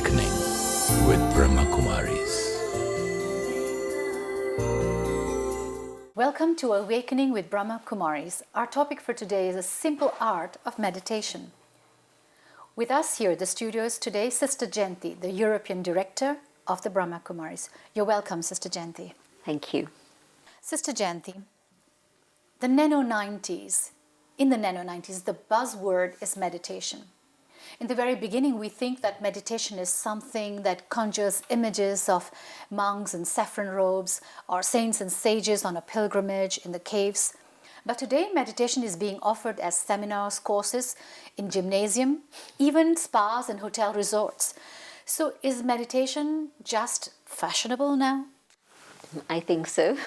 Awakening with Brahma Kumaris. Welcome to Awakening with Brahma Kumaris. Our topic for today is a simple art of meditation. With us here at the studios today, Sister Jayanti, the European Director of the Brahma Kumaris. You're welcome, Sister Jayanti. Thank you. Sister Jayanti, the nano-90s, in the nano-90s, the buzzword is meditation. In the very beginning, we think that meditation is something that conjures images of monks in saffron robes or saints and sages on a pilgrimage in the caves. But today, meditation is being offered as seminars, courses in gymnasium, even spas and hotel resorts. So is meditation just fashionable now? I think so.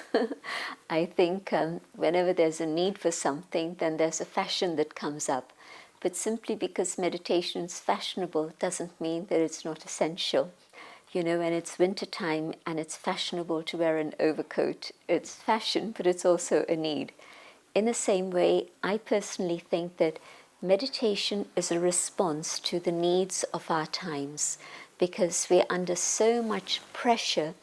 I think whenever there's a need for something, then there's a fashion that comes up. But simply because meditation is fashionable doesn't mean that it's not essential. You know, when it's winter time and it's fashionable to wear an overcoat, it's fashion, but it's also a need. In the same way, I personally think that meditation is a response to the needs of our times, because we're under so much pressure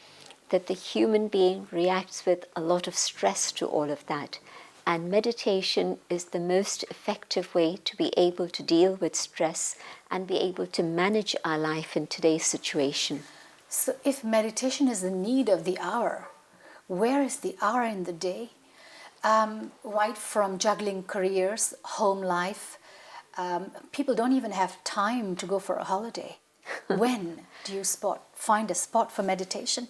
that the human being reacts with a lot of stress to all of that. And meditation is the most effective way to be able to deal with stress and be able to manage our life in today's situation. So if meditation is the need of the hour, where is the hour in the day? Right from juggling careers, home life, people don't even have time to go for a holiday. When do you find a spot for meditation?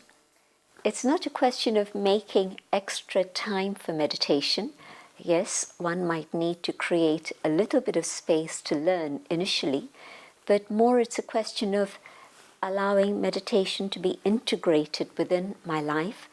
It's not a question of making extra time for meditation. Yes, one might need to create a little bit of space to learn initially, but more it's a question of allowing meditation to be integrated within my life,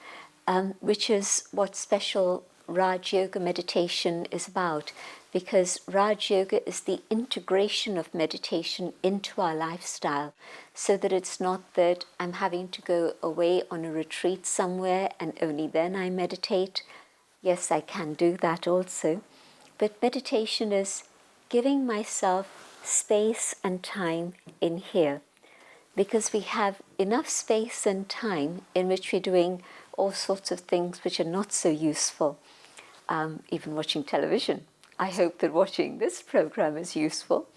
which is what special Rajyoga meditation is about, because Rajyoga is the integration of meditation into our lifestyle, so that it's not that I'm having to go away on a retreat somewhere and only then I meditate. Yes, I can do that also, but meditation is giving myself space and time in here, because we have enough space and time in which we're doing all sorts of things which are not so useful, even watching television. I hope that watching this program is useful.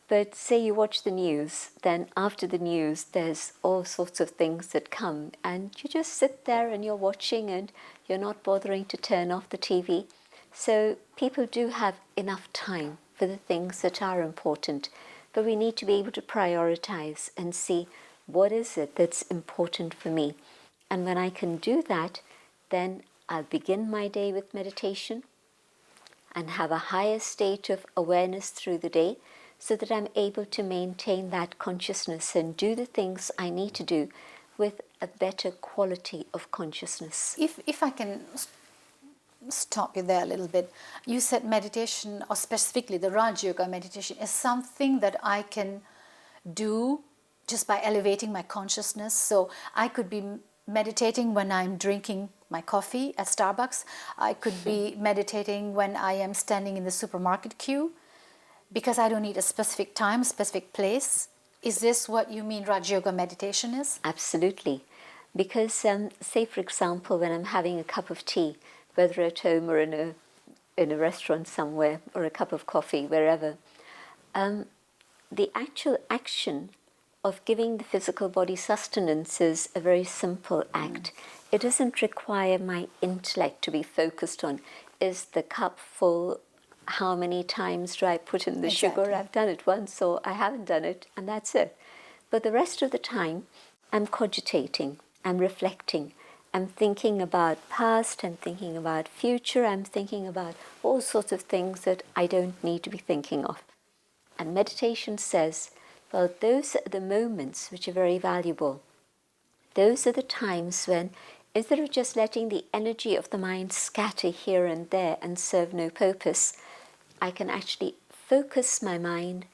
But say you watch the news, then after the news there's all sorts of things that come, and you just sit there and you're watching and you're not bothering to turn off the TV. So people do have enough time for the things that are important, but we need to be able to prioritize and see what is it that's important for me. And when I can do that, then I'll begin my day with meditation and have a higher state of awareness through the day, so that I'm able to maintain that consciousness and do the things I need to do with a better quality of consciousness. If I can stop you there a little bit, you said meditation, or specifically the Rajyoga meditation, is something that I can do just by elevating my consciousness. So I could be meditating when I'm drinking my coffee at Starbucks. I could be meditating when I am standing in the supermarket queue, because I don't need a specific time, specific place. Is this what you mean Rajyoga meditation is? Absolutely. Because say for example, when I'm having a cup of tea, whether at home or in a restaurant somewhere, or a cup of coffee, wherever, the actual action of giving the physical body sustenance is a very simple act. It doesn't require my intellect to be focused on, is the cup full? How many times do I put in the sugar? I've done it once, or I haven't done it, and that's it. But the rest of the time, I'm cogitating, I'm reflecting, I'm thinking about past, I'm thinking about future, I'm thinking about all sorts of things that I don't need to be thinking of. And meditation says, well, those are the moments which are very valuable. Those are the times when, instead of just letting the energy of the mind scatter here and there and serve no purpose, I can actually focus my mind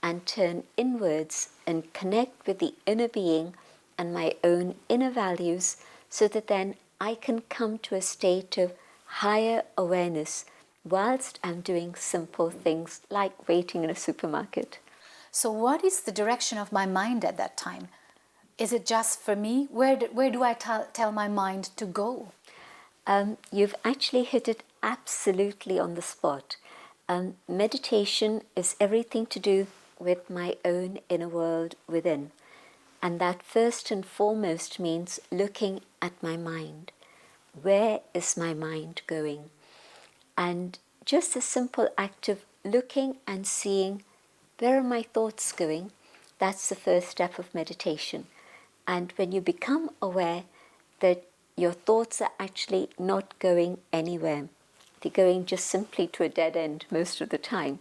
and turn inwards and connect with the inner being and my own inner values, so that then I can come to a state of higher awareness whilst I'm doing simple things like waiting in a supermarket. So what is the direction of my mind at that time? Is it just for me? Where do I tell my mind to go? You've actually hit it absolutely on the spot. Meditation is everything to do with my own inner world within. And that first and foremost means looking at my mind. Where is my mind going? And just a simple act of looking and seeing where are my thoughts going, that's the first step of meditation. And when you become aware that your thoughts are actually not going anywhere, they're going just simply to a dead end most of the time.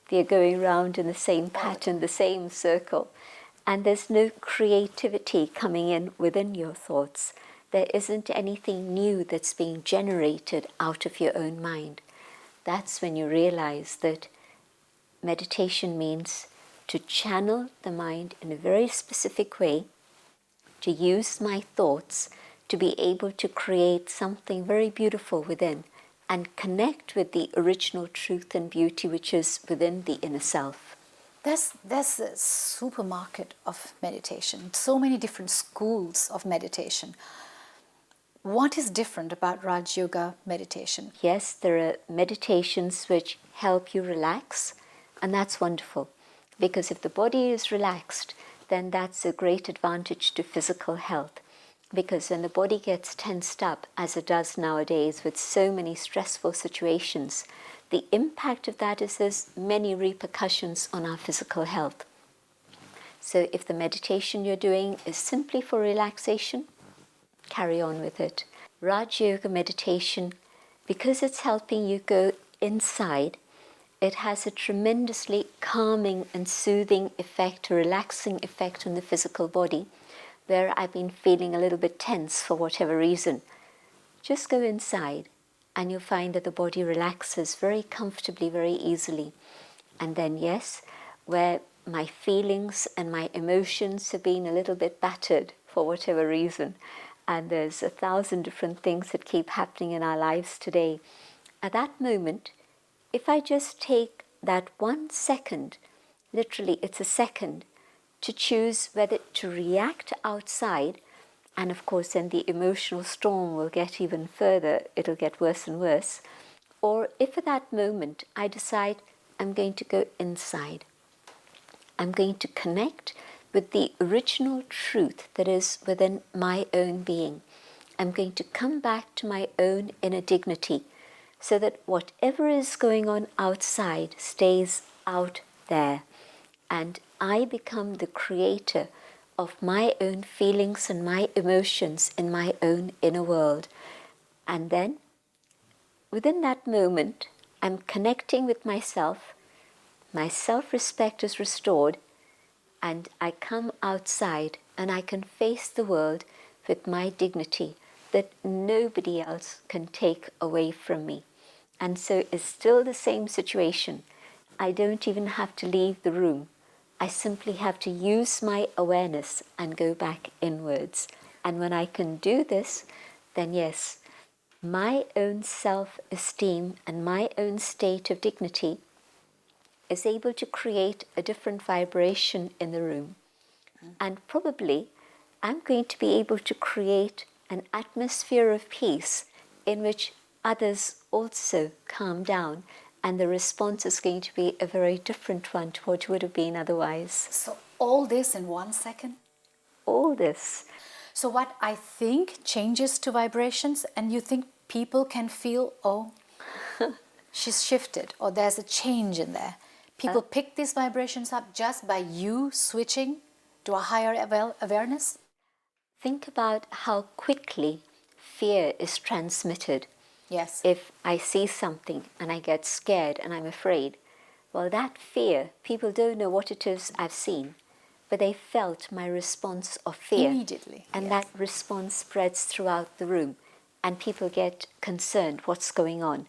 They're going round in the same pattern, the same circle. And there's no creativity coming in within your thoughts. There isn't anything new that's being generated out of your own mind. That's when you realize that meditation means to channel the mind in a very specific way, to use my thoughts to be able to create something very beautiful within and connect with the original truth and beauty which is within the inner self. That's a supermarket of meditation. So many different schools of meditation. What is different about Rajyoga meditation? Yes, there are meditations which help you relax, and that's wonderful. Because if the body is relaxed, then that's a great advantage to physical health. Because when the body gets tensed up, as it does nowadays with so many stressful situations, the impact of that is there's many repercussions on our physical health. So if the meditation you're doing is simply for relaxation, carry on with it. Raj Yoga meditation, because it's helping you go inside, it has a tremendously calming and soothing effect, a relaxing effect on the physical body, where I've been feeling a little bit tense for whatever reason. Just go inside and you'll find that the body relaxes very comfortably, very easily. And then yes, where my feelings and my emotions have been a little bit battered for whatever reason, and there's 1,000 different things that keep happening in our lives today, at that moment, if I just take that 1 second, literally it's a second, to choose whether to react outside, and of course then the emotional storm will get even further, it'll get worse and worse, or if at that moment I decide I'm going to go inside, I'm going to connect with the original truth that is within my own being. I'm going to come back to my own inner dignity so that whatever is going on outside stays out there. And I become the creator of my own feelings and my emotions in my own inner world. And then, within that moment, I'm connecting with myself, my self-respect is restored, and I come outside and I can face the world with my dignity that nobody else can take away from me. And so it's still the same situation. I don't even have to leave the room. I simply have to use my awareness and go back inwards. And when I can do this, then yes, my own self-esteem and my own state of dignity is able to create a different vibration in the room. And probably I'm going to be able to create an atmosphere of peace in which others also calm down, and the response is going to be a very different one to what would have been otherwise. So all this in 1 second? All this. So what I think changes to vibrations, and you think people can feel, oh, she's shifted, or there's a change in there. People pick these vibrations up just by you switching to a higher awareness? Think about how quickly fear is transmitted. Yes. If I see something and I get scared and I'm afraid, well, that fear, people don't know what it is I've seen, but they felt my response of fear. Immediately. And yes. that response spreads throughout the room and people get concerned, what's going on?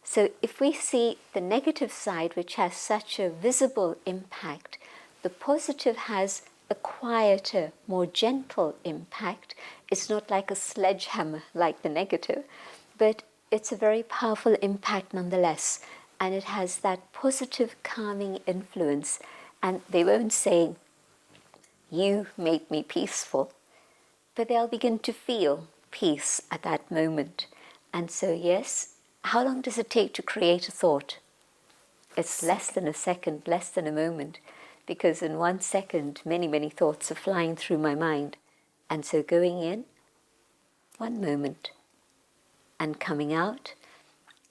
So if we see the negative side, which has such a visible impact, the positive has a quieter, more gentle impact. It's not like a sledgehammer like the negative, but it's a very powerful impact nonetheless, and it has that positive calming influence, And they won't say, "You made me peaceful," but they'll begin to feel peace at that moment. And so, yes, how long does it take to create a thought? It's less than a second, less than a moment, because in 1 second, many, many thoughts are flying through my mind. And so going in, 1 moment, and coming out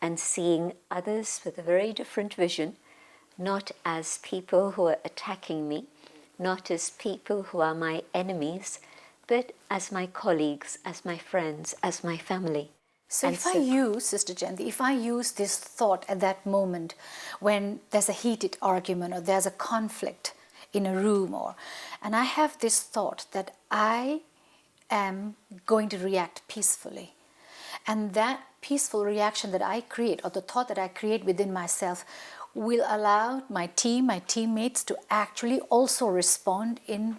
and seeing others with a very different vision, not as people who are attacking me, not as people who are my enemies, but as my colleagues, as my friends, as my family. So if I use, Sister Jayanti, if I use this thought at that moment when there's a heated argument or there's a conflict in a room, and I have this thought that I am going to react peacefully, and that peaceful reaction that I create, or the thought that I create within myself, will allow my team, my teammates to actually also respond in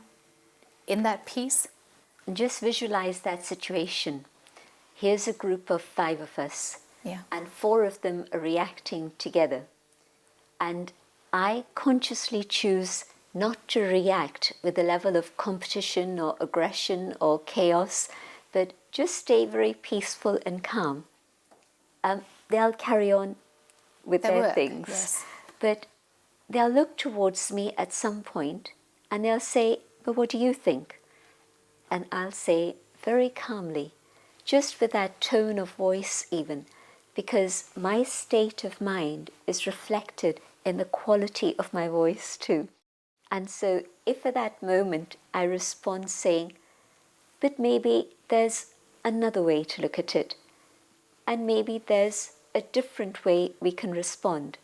that peace. Just visualize that situation. Here's a group of 5 of us, and 4 of them are reacting together. And I consciously choose not to react with a level of competition or aggression or chaos, but just stay very peaceful and calm. They'll carry on with their things, yes. But they'll look towards me at some point and they'll say, "But what do you think?" And I'll say very calmly, just with that tone of voice even, because my state of mind is reflected in the quality of my voice too. And so if at that moment I respond saying, "But maybe there's another way to look at it, and maybe there's a different way we can respond,"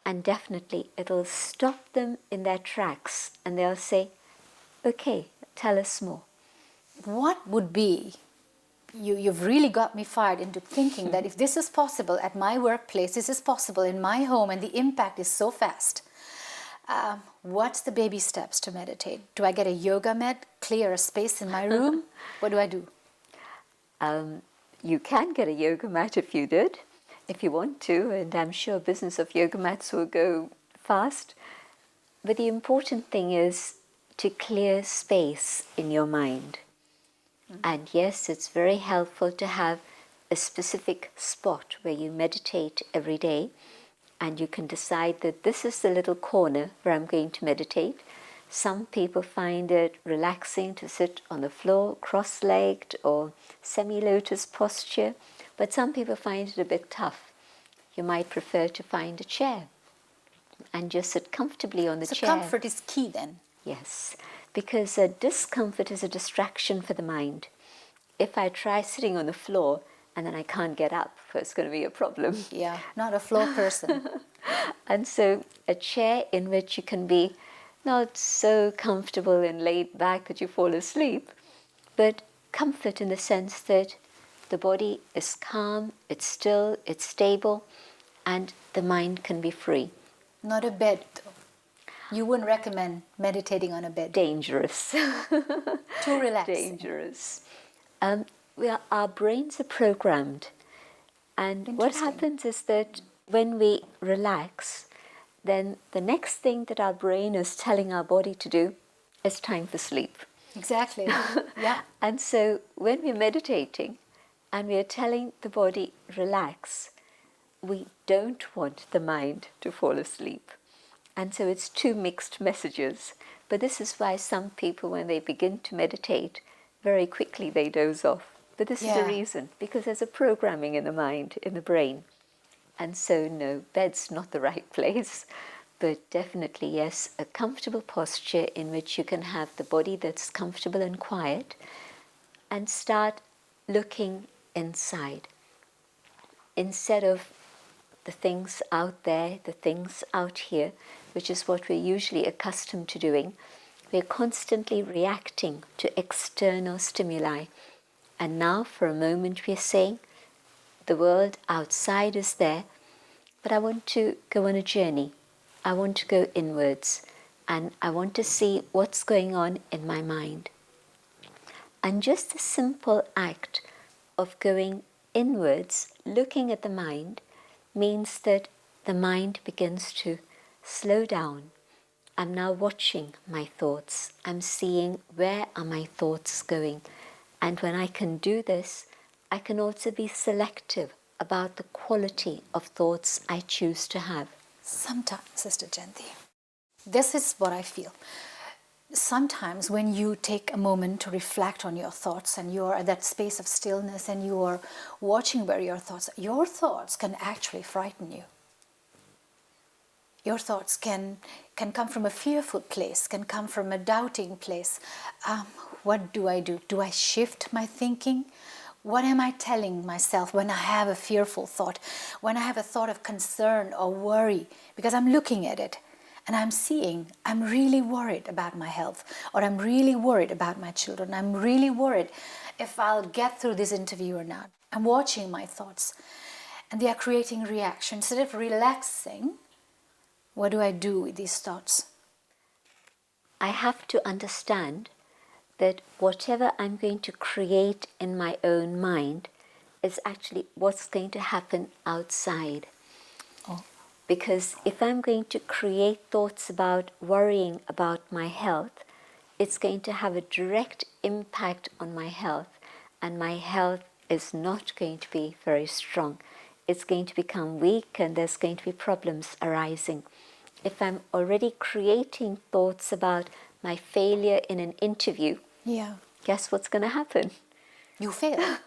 and definitely it'll stop them in their tracks and they'll say, "Okay, tell us more." What would be, you've really got me fired into thinking that if this is possible at my workplace, this is possible in my home, and the impact is so fast. What's the baby steps to meditate? Do I get a yoga mat, clear a space in my room? What do I do? You can get a yoga mat if you want to, and I'm sure business of yoga mats will go fast. But the important thing is to clear space in your mind. And yes, it's very helpful to have a specific spot where you meditate every day, and you can decide that this is the little corner where I'm going to meditate. Some people find it relaxing to sit on the floor, cross-legged or semi-lotus posture, but some people find it a bit tough. You might prefer to find a chair and just sit comfortably on the chair. So comfort is key then? Yes, because discomfort is a distraction for the mind. If I try sitting on the floor and then I can't get up, it's going to be a problem. Yeah, not a floor person. And so a chair in which you can be not so comfortable and laid back that you fall asleep, but comfort in the sense that the body is calm, it's still, it's stable, and the mind can be free. Not a bed, though. You wouldn't recommend meditating on a bed? Dangerous. Too relaxing. Dangerous. Our brains are programmed, and what happens is that when we relax, then the next thing that our brain is telling our body to do is time for sleep. Exactly. Yeah. And so when we're meditating and we're telling the body, relax, we don't want the mind to fall asleep. And so it's 2 mixed messages. But this is why some people, when they begin to meditate, very quickly they doze off. But this is the reason, because there's a programming in the mind, in the brain. And so no, bed's not the right place. But definitely, yes, a comfortable posture in which you can have the body that's comfortable and quiet, and start looking inside. Instead of the things out there, the things out here, which is what we're usually accustomed to doing, we're constantly reacting to external stimuli. And now for a moment we're saying, the world outside is there, but I want to go on a journey. I want to go inwards, and I want to see what's going on in my mind. And just the simple act of going inwards, looking at the mind, means that the mind begins to slow down I'm now watching my thoughts. I'm seeing where are my thoughts going. And when I can do this, I can also be selective about the quality of thoughts I choose to have. Sometimes, Sister Jayanti, this is what I feel. Sometimes when you take a moment to reflect on your thoughts and you're at that space of stillness and you are watching where your thoughts can actually frighten you. Your thoughts can come from a fearful place, can come from a doubting place. What do? Do I shift my thinking? What am I telling myself when I have a fearful thought? When I have a thought of concern or worry? Because I'm looking at it and I'm seeing I'm really worried about my health, or I'm really worried about my children. I'm really worried if I'll get through this interview or not. I'm watching my thoughts and they are creating reaction. Instead of relaxing, what do I do with these thoughts? I have to understand that whatever I'm going to create in my own mind is actually what's going to happen outside. Oh. Because if I'm going to create thoughts about worrying about my health, it's going to have a direct impact on my health, and my health is not going to be very strong. It's going to become weak and there's going to be problems arising. If I'm already creating thoughts about my failure in an interview, guess what's going to happen? You fail.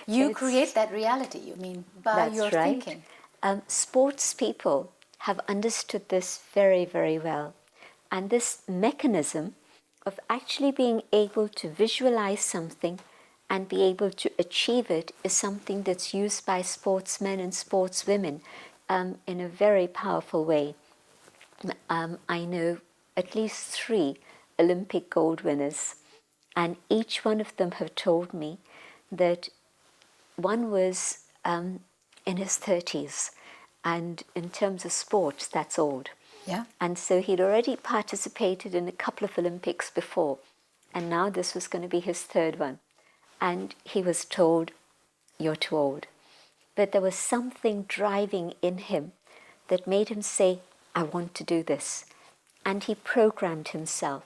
You create that reality, you mean, by your thinking. Sports people have understood this very, very well. And this mechanism of actually being able to visualize something and be able to achieve it is something that's used by sportsmen and sportswomen in a very powerful way. I know at least 3 Olympic gold winners, and each one of them have told me that one was in his 30s, and in terms of sports, that's old. Yeah. And so he'd already participated in a couple of Olympics before, and now this was going to be his 3rd one. And he was told, "You're too old." But there was something driving in him that made him say, "I want to do this." And he programmed himself,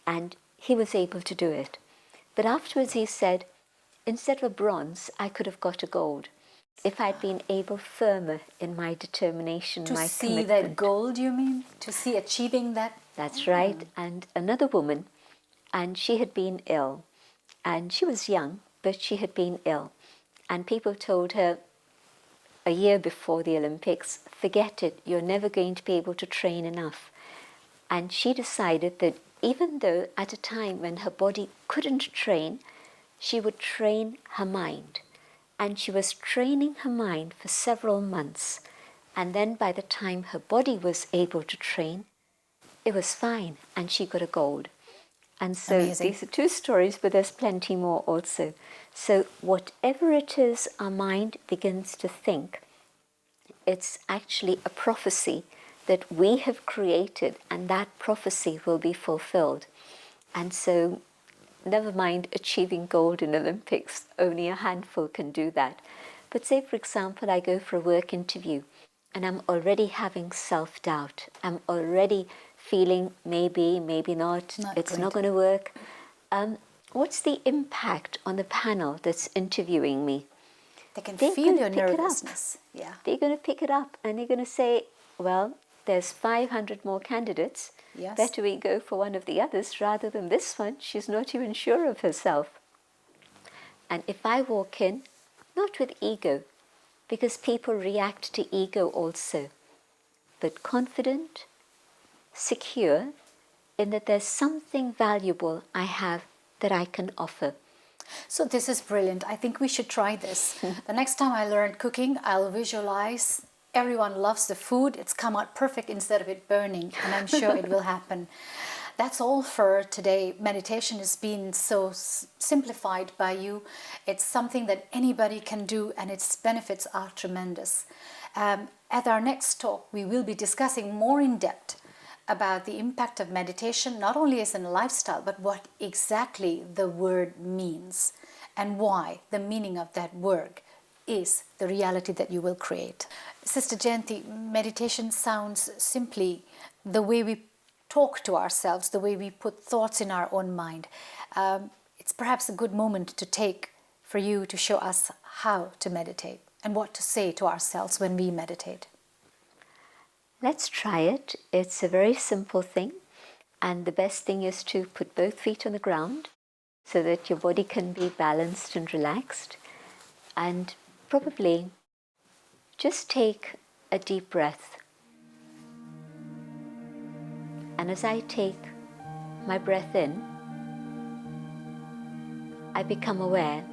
and he was able to do it. But afterwards he said, instead of a bronze, I could have got a gold if I'd been able firmer in my determination, my commitment. To see that gold, you mean? To see achieving that? That's right. And another woman, and she had been ill, and she was young, but she had been ill. And people told her a year before the Olympics, "Forget it, you're never going to be able to train enough." And she decided that even though at a time when her body couldn't train, she would train her mind. And she was training her mind for several months. And then by the time her body was able to train, it was fine, and she got a gold. And so Amazing. These are 2 stories, but there's plenty more also. So whatever it is our mind begins to think, it's actually a prophecy that we have created, and that prophecy will be fulfilled. And so never mind achieving gold in Olympics, only a handful can do that. But say, for example, I go for a work interview and I'm already having self-doubt. I'm already feeling maybe not, it's not going to work. What's the impact on the panel that's interviewing me? They can feel your nervousness. Yeah. They're going to pick it up and they're going to say, well, there's 500 more candidates. Yes. Better we go for one of the others rather than this one. She's not even sure of herself. And if I walk in, not with ego, because people react to ego also, but confident, secure, in that there's something valuable I have that I can offer. So this is brilliant. I think we should try this. The next time I learn cooking, I'll visualize everyone loves the food. It's come out perfect instead of it burning, and I'm sure it will happen. That's all for today. Meditation has been so simplified by you. It's something that anybody can do, and its benefits are tremendous. At our next talk, we will be discussing more in depth about the impact of meditation, not only as a lifestyle, but what exactly the word means and why the meaning of that word is the reality that you will create. Sister Jayanti, meditation sounds simply the way we talk to ourselves, the way we put thoughts in our own mind. It's perhaps a good moment to take for you to show us how to meditate and what to say to ourselves when we meditate. Let's try it. It's a very simple thing. And the best thing is to put both feet on the ground so that your body can be balanced and relaxed. And probably just take a deep breath. And as I take my breath in, I become aware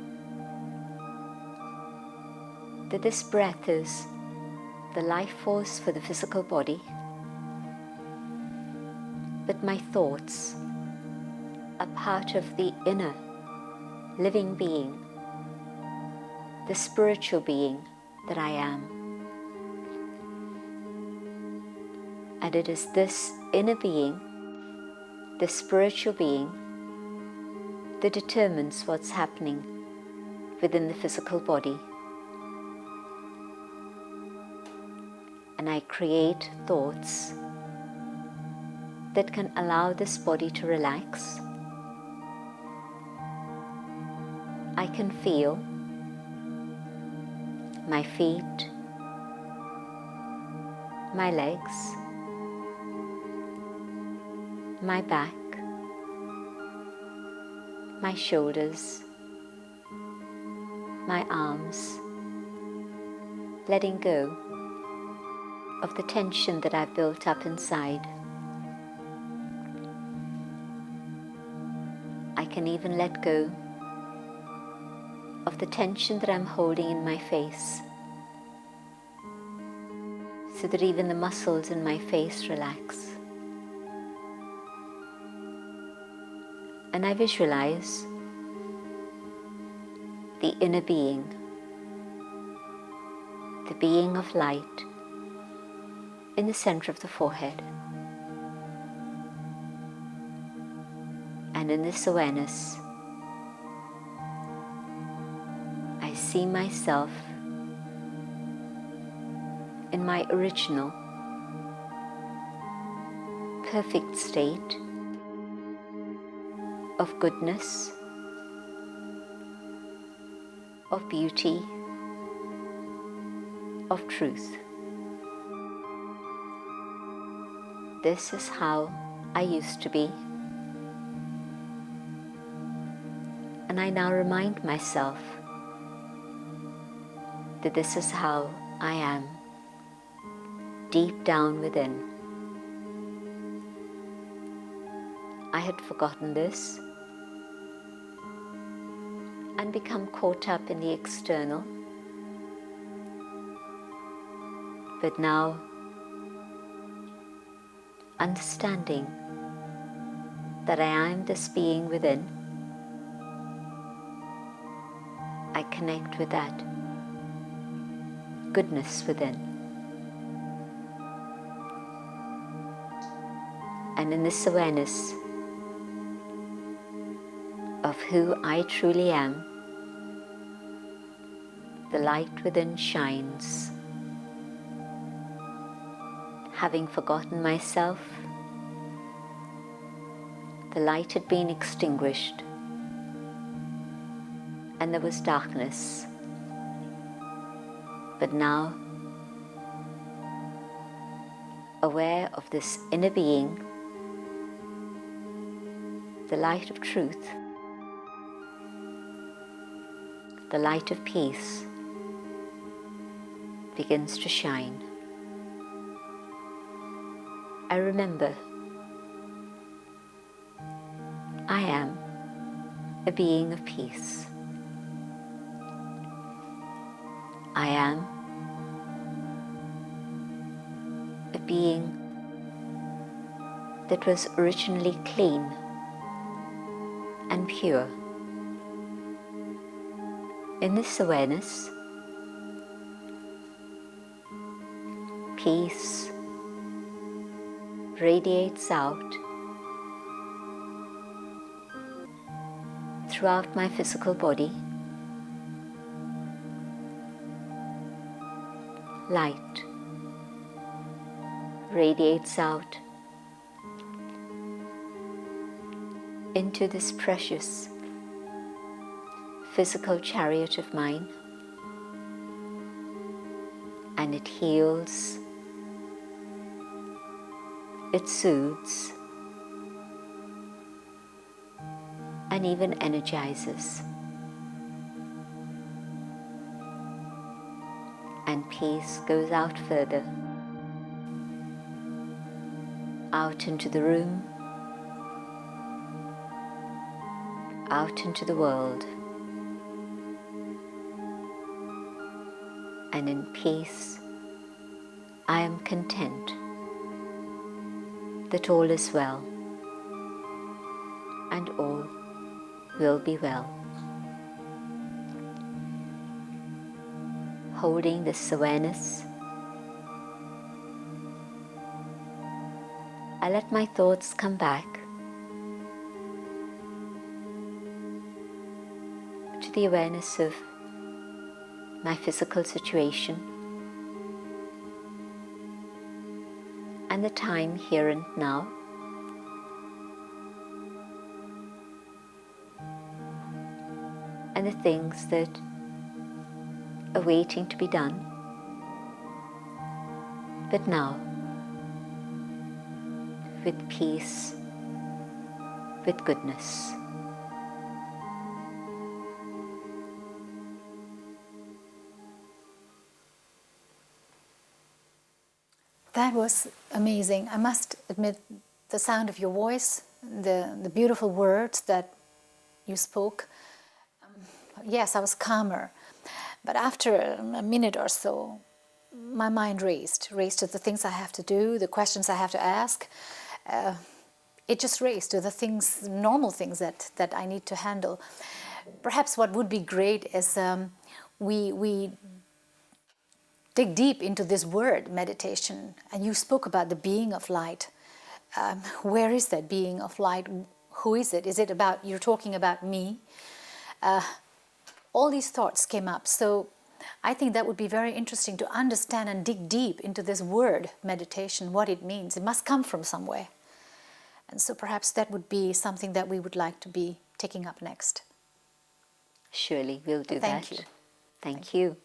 that this breath is the life force for the physical body, but my thoughts are part of the inner living being, the spiritual being that I am. And it is this inner being, the spiritual being, that determines what's happening within the physical body. And I create thoughts that can allow this body to relax. I can feel my feet, my legs, my back, my shoulders, my arms, letting go of the tension that I've built up inside. I can even let go of the tension that I'm holding in my face, so that even the muscles in my face relax. And I visualize the inner being, the being of light, in the center of the forehead. And in this awareness, I see myself in my original, perfect state of goodness, of beauty, of truth. This is how I used to be. And I now remind myself that this is how I am, deep down within. I had forgotten this and become caught up in the external. But now, understanding that I am this being within, I connect with that goodness within. And in this awareness of who I truly am, the light within shines. Having forgotten myself, the light had been extinguished, and there was darkness. But now, aware of this inner being, the light of truth, the light of peace begins to shine. I remember I am a being of peace. I am a being that was originally clean and pure. In this awareness, peace radiates out throughout my physical body. Light radiates out into this precious physical chariot of mine, and it heals, it soothes, and even energizes. And peace goes out further, out into the room, out into the world. And in peace, I am content that all is well, and all will be well. Holding this awareness, I let my thoughts come back to the awareness of my physical situation and the time here and now. And the things that are waiting to be done, but now with peace, with goodness. That was amazing. I must admit, the sound of your voice, the beautiful words that you spoke, yes, I was calmer. But after a minute or so, my mind raced to the things I have to do, the questions I have to ask. It just raced to the things, normal things that I need to handle. Perhaps what would be great is we dig deep into this word, meditation. And you spoke about the being of light. Where is that being of light? Who is it? Is it about, you're talking about me? All these thoughts came up. So I think that would be very interesting to understand and dig deep into this word, meditation, what it means. It must come from somewhere. And so perhaps that would be something that we would like to be taking up next. Surely we'll do that. Thank you. Thank you.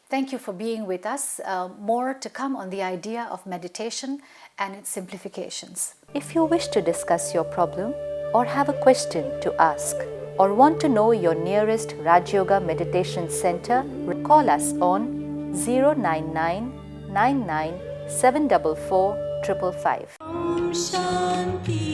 Thank you for being with us. More to come on the idea of meditation and its simplifications. If you wish to discuss your problem or have a question to ask or want to know your nearest Rajyoga Meditation Center, call us on 099 99 744 555. Shanti.